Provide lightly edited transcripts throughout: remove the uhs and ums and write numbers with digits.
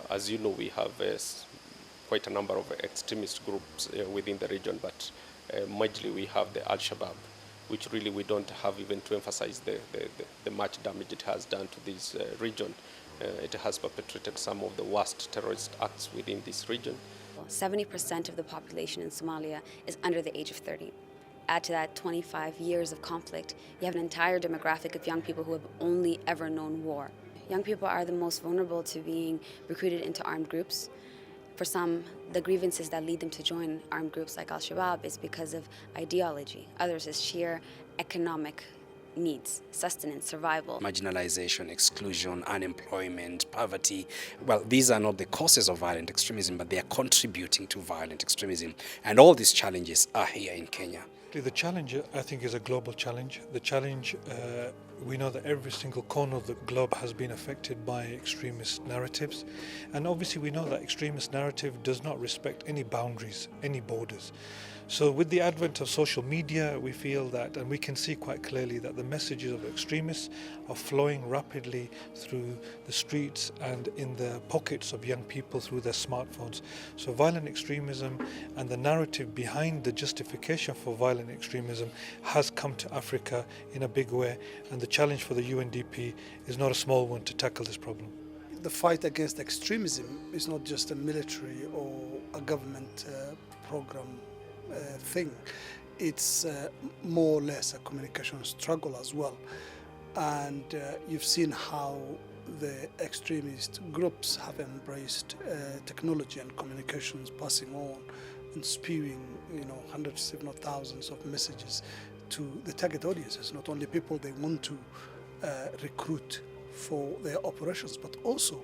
As you know, we have quite a number of extremist groups within the region, but majorly we have the Al-Shabaab, which really we don't have even to emphasize the much damage it has done to this region. It has perpetrated some of the worst terrorist acts within this region. 70% of the population in Somalia is under the age of 30. Add to that 25 years of conflict, you have an entire demographic of young people who have only ever known war. Young people are the most vulnerable to being recruited into armed groups. For some, the grievances that lead them to join armed groups like Al-Shabaab is because of ideology. Others is sheer economic needs, sustenance, survival. Marginalization, exclusion, unemployment, poverty. Well, these are not the causes of violent extremism, but they are contributing to violent extremism. And all these challenges are here in Kenya. The challenge, I think, is a global challenge. The challenge, we know that every single corner of the globe has been affected by extremist narratives. And obviously we know that extremist narrative does not respect any boundaries, any borders. So with the advent of social media, we feel that, and we can see quite clearly that the messages of extremists are flowing rapidly through the streets and in the pockets of young people through their smartphones. So violent extremism and the narrative behind the justification for violent extremism has come to Africa in a big way, and the challenge for the UNDP is not a small one to tackle this problem. The fight against extremism is not just a military or a government program thing. It's more or less a communication struggle as well. And you've seen how the extremist groups have embraced technology and communications, passing on and spewing, hundreds if not thousands of messages to the target audiences, not only people they want to recruit for their operations, but also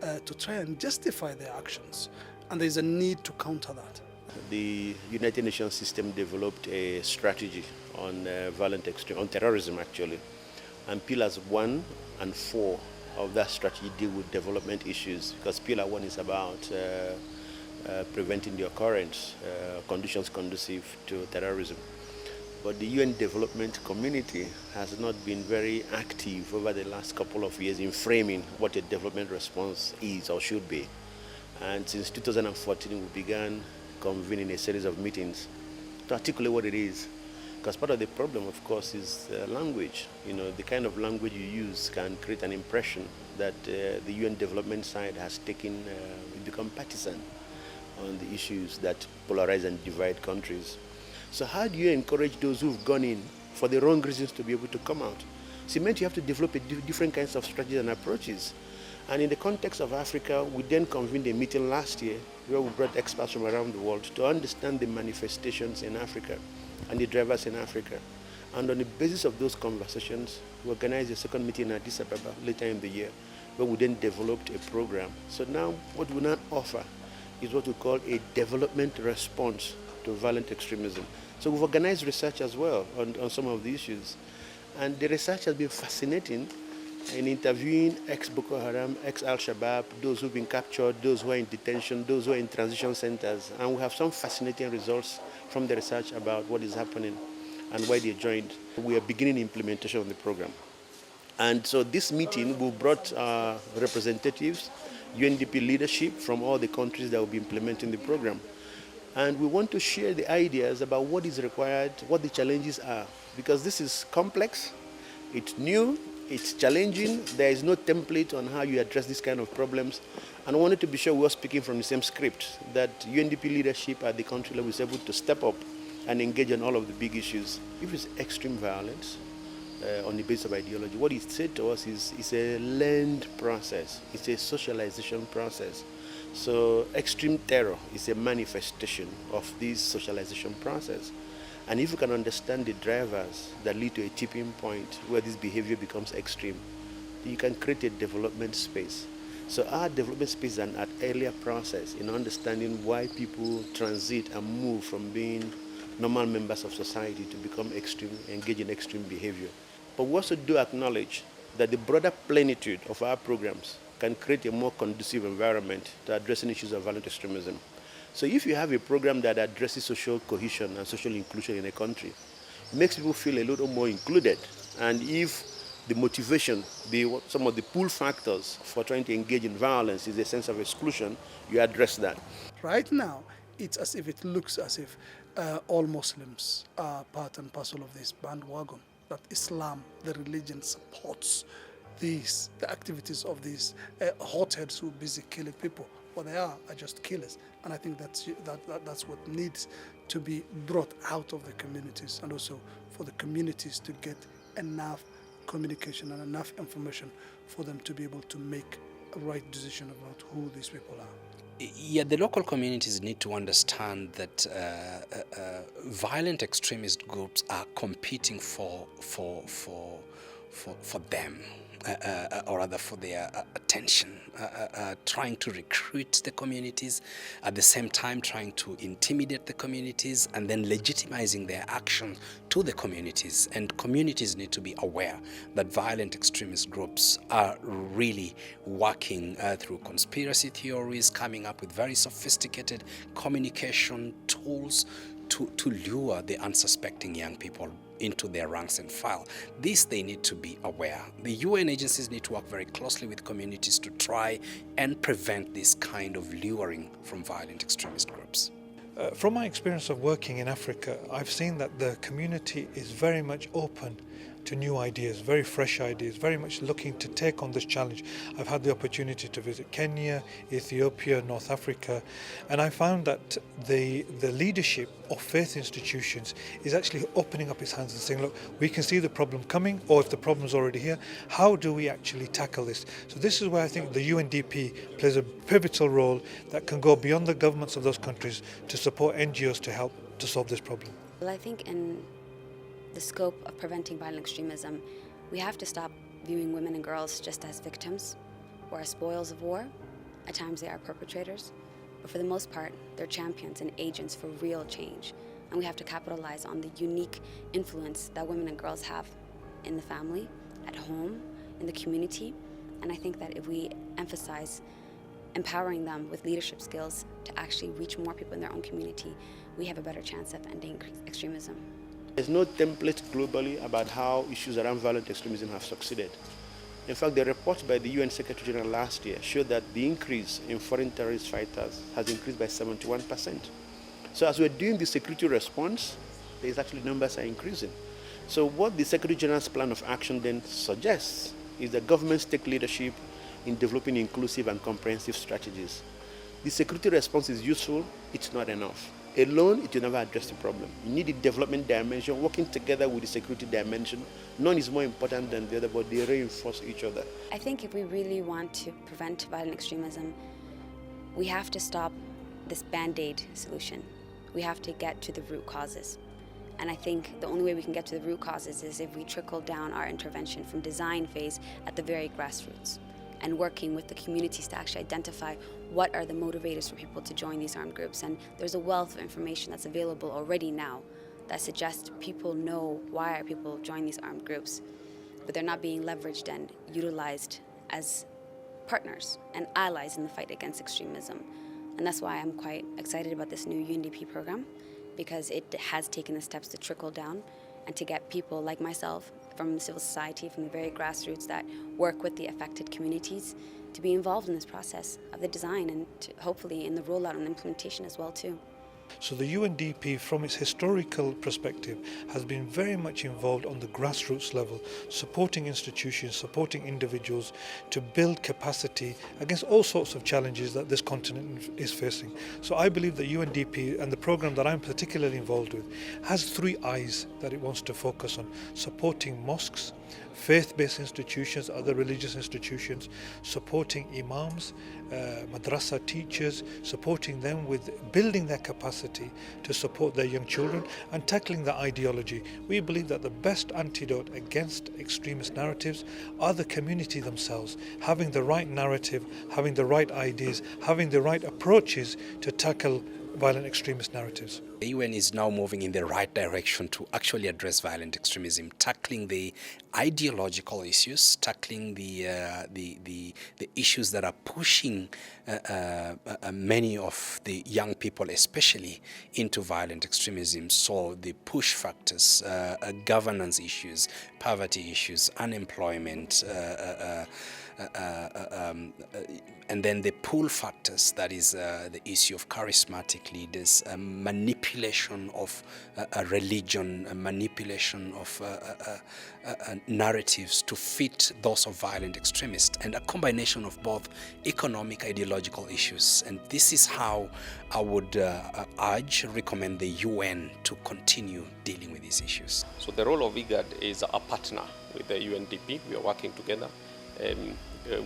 to try and justify their actions. And there's a need to counter that. The United Nations system developed a strategy on on terrorism actually, and pillars 1 and 4 of that strategy deal with development issues, because pillar 1 is about preventing the occurrence, conditions conducive to terrorism. But the UN development community has not been very active over the last couple of years in framing what a development response is or should be. And since 2014 we began convening a series of meetings to articulate what it is. Because part of the problem, of course, is language. The kind of language you use can create an impression that the UN development side has become partisan on the issues that polarize and divide countries. So how do you encourage those who've gone in for the wrong reasons to be able to come out? So it meant you have to develop different kinds of strategies and approaches. And in the context of Africa, we then convened a meeting last year where we brought experts from around the world to understand the manifestations in Africa and the drivers in Africa. And on the basis of those conversations, we organized a second meeting in Addis Ababa later in the year, where we then developed a program. So now what we now offer is what we call a development response to violent extremism. So we've organized research as well on some of the issues. And the research has been fascinating in interviewing ex-Boko Haram, ex-Al-Shabaab, those who've been captured, those who are in detention, those who are in transition centers. And we have some fascinating results from the research about what is happening and why they joined. We are beginning implementation of the program. And so this meeting, we brought representatives, UNDP leadership from all the countries that will be implementing the program. And we want to share the ideas about what is required, what the challenges are, because this is complex, it's new, it's challenging. There is no template on how you address these kind of problems. And I wanted to be sure we were speaking from the same script, that UNDP leadership at the country level is able to step up and engage on all of the big issues. If it's extreme violence on the basis of ideology, what it said to us is it's a learned process. It's a socialization process. So extreme terror is a manifestation of this socialization process. And if you can understand the drivers that lead to a tipping point where this behavior becomes extreme, you can create a development space. So our development space is an earlier process in understanding why people transit and move from being normal members of society to become engage in extreme behavior. But we also do acknowledge that the broader plenitude of our programs can create a more conducive environment to addressing issues of violent extremism. So if you have a program that addresses social cohesion and social inclusion in a country, it makes people feel a little more included. And if the motivation, some of the pull factors for trying to engage in violence is a sense of exclusion, you address that. Right now, it's as if it looks as if all Muslims are part and parcel of this bandwagon, that Islam, the religion, supports the activities of these hotheads who are busy killing people. What they are just killers. And I think that's what needs to be brought out of the communities, and also for the communities to get enough communication and enough information for them to be able to make a right decision about who these people are. Yeah, the local communities need to understand that violent extremist groups are competing for them. Or rather for their attention, trying to recruit the communities, at the same time trying to intimidate the communities, and then legitimizing their actions to the communities. And communities need to be aware that violent extremist groups are really working through conspiracy theories, coming up with very sophisticated communication tools to lure the unsuspecting young people into their ranks and file. This they need to be aware. The UN agencies need to work very closely with communities to try and prevent this kind of luring from violent extremist groups. From my experience of working in Africa, I've seen that the community is very much open to new ideas, very fresh ideas, very much looking to take on this challenge. I've had the opportunity to visit Kenya, Ethiopia, North Africa, and I found that the leadership of faith institutions is actually opening up its hands and saying, look, we can see the problem coming, or if the problem's already here, how do we actually tackle this? So this is where I think the UNDP plays a pivotal role that can go beyond the governments of those countries to support NGOs to help to solve this problem. Well, I think in the scope of preventing violent extremism, we have to stop viewing women and girls just as victims or as spoils of war. At times they are perpetrators, but for the most part, they're champions and agents for real change. And we have to capitalize on the unique influence that women and girls have in the family, at home, in the community. And I think that if we emphasize empowering them with leadership skills to actually reach more people in their own community, we have a better chance of ending extremism. There's no template globally about how issues around violent extremism have succeeded. In fact, the report by the UN Secretary General last year showed that the increase in foreign terrorist fighters has increased by 71%. So as we're doing the security response, there's actually numbers are increasing. So what the Secretary General's plan of action then suggests is that governments take leadership in developing inclusive and comprehensive strategies. The security response is useful, it's not enough. Alone, it will never address the problem. You need the development dimension, working together with the security dimension. None is more important than the other, but they reinforce each other. I think if we really want to prevent violent extremism, we have to stop this band-aid solution. We have to get to the root causes. And I think the only way we can get to the root causes is if we trickle down our intervention from design phase at the very grassroots, and working with the communities to actually identify what are the motivators for people to join these armed groups. And there's a wealth of information that's available already now that suggests people know why are people joining these armed groups, but they're not being leveraged and utilized as partners and allies in the fight against extremism. And that's why I'm quite excited about this new UNDP program, because it has taken the steps to trickle down and to get people like myself from civil society, from the very grassroots that work with the affected communities, to be involved in this process of the design and hopefully in the rollout and implementation as well too. So the UNDP, from its historical perspective, has been very much involved on the grassroots level, supporting institutions, supporting individuals to build capacity against all sorts of challenges that this continent is facing. So I believe that UNDP and the program that I'm particularly involved with has 3 eyes that it wants to focus on: supporting mosques, faith-based institutions, other religious institutions, supporting imams, madrasa teachers, supporting them with building their capacity to support their young children and tackling the ideology. We believe that the best antidote against extremist narratives are the community themselves, having the right narrative, having the right ideas, having the right approaches to tackle violent extremist narratives. The UN is now moving in the right direction to actually address violent extremism, tackling the ideological issues, tackling the issues that are pushing many of the young people, especially, into violent extremism. So the push factors, governance issues, poverty issues, unemployment, and then the pull factors, that is the issue of charismatic leaders, manipulation of religion, manipulation of narratives to fit those of violent extremists, and a combination of both economic, ideological issues. And this is how I would recommend the UN to continue dealing with these issues. So the role of IGAD is a partner with the UNDP. We are working together.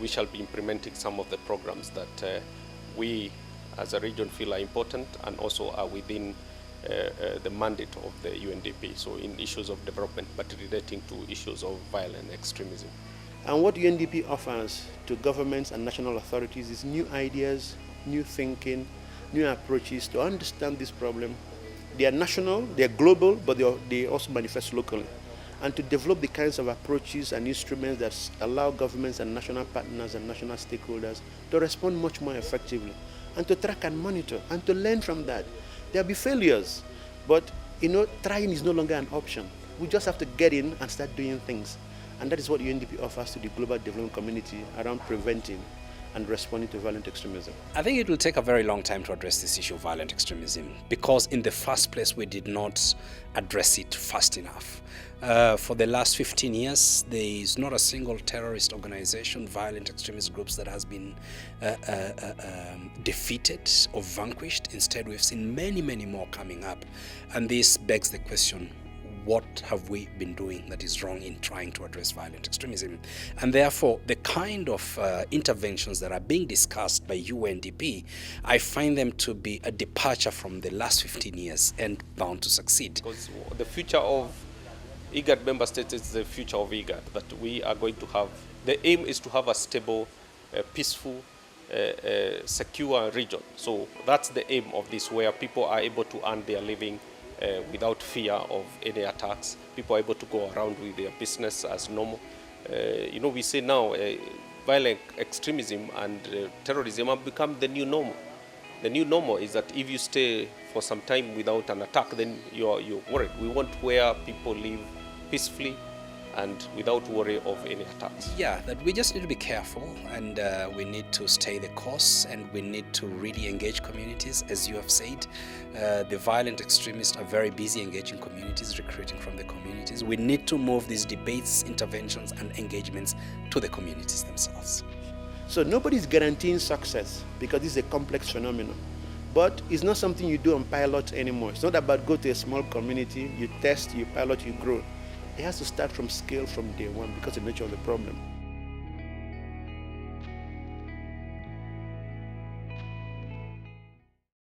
We shall be implementing some of the programs that we as a region feel are important and also are within the mandate of the UNDP, so in issues of development but relating to issues of violent extremism. And what UNDP offers to governments and national authorities is new ideas, new thinking, new approaches to understand this problem. They are national, they are global, but they also manifest locally. And to develop the kinds of approaches and instruments that allow governments and national partners and national stakeholders to respond much more effectively, and to track and monitor, and to learn from that. There'll be failures, but trying is no longer an option. We just have to get in and start doing things. And that is what UNDP offers to the global development community around preventing and responding to violent extremism. I think it will take a very long time to address this issue of violent extremism, because in the first place we did not address it fast enough. For the last 15 years, there is not a single terrorist organization, violent extremist groups that has been defeated or vanquished. Instead, we've seen many, many more coming up. And this begs the question, what have we been doing that is wrong in trying to address violent extremism? And therefore, the kind of interventions that are being discussed by UNDP, I find them to be a departure from the last 15 years and bound to succeed. Because the future of IGAD member states is the future of IGAD, that we are going to have, the aim is to have a stable, peaceful, secure region. So that's the aim of this, where people are able to earn their living without fear of any attacks. People are able to go around with their business as normal. We say now violent extremism and terrorism have become the new normal. The new normal is that if you stay for some time without an attack, then you're worried. We want where people live peacefully and without worry of any attacks. Yeah, that we just need to be careful, and we need to stay the course, and we need to really engage communities. As you have said, the violent extremists are very busy engaging communities, recruiting from the communities. We need to move these debates, interventions, and engagements to the communities themselves. So nobody's guaranteeing success, because this is a complex phenomenon. But it's not something you do on pilot anymore. It's not about go to a small community, you test, you pilot, you grow. It has to start from scale from day one because of the nature of the problem.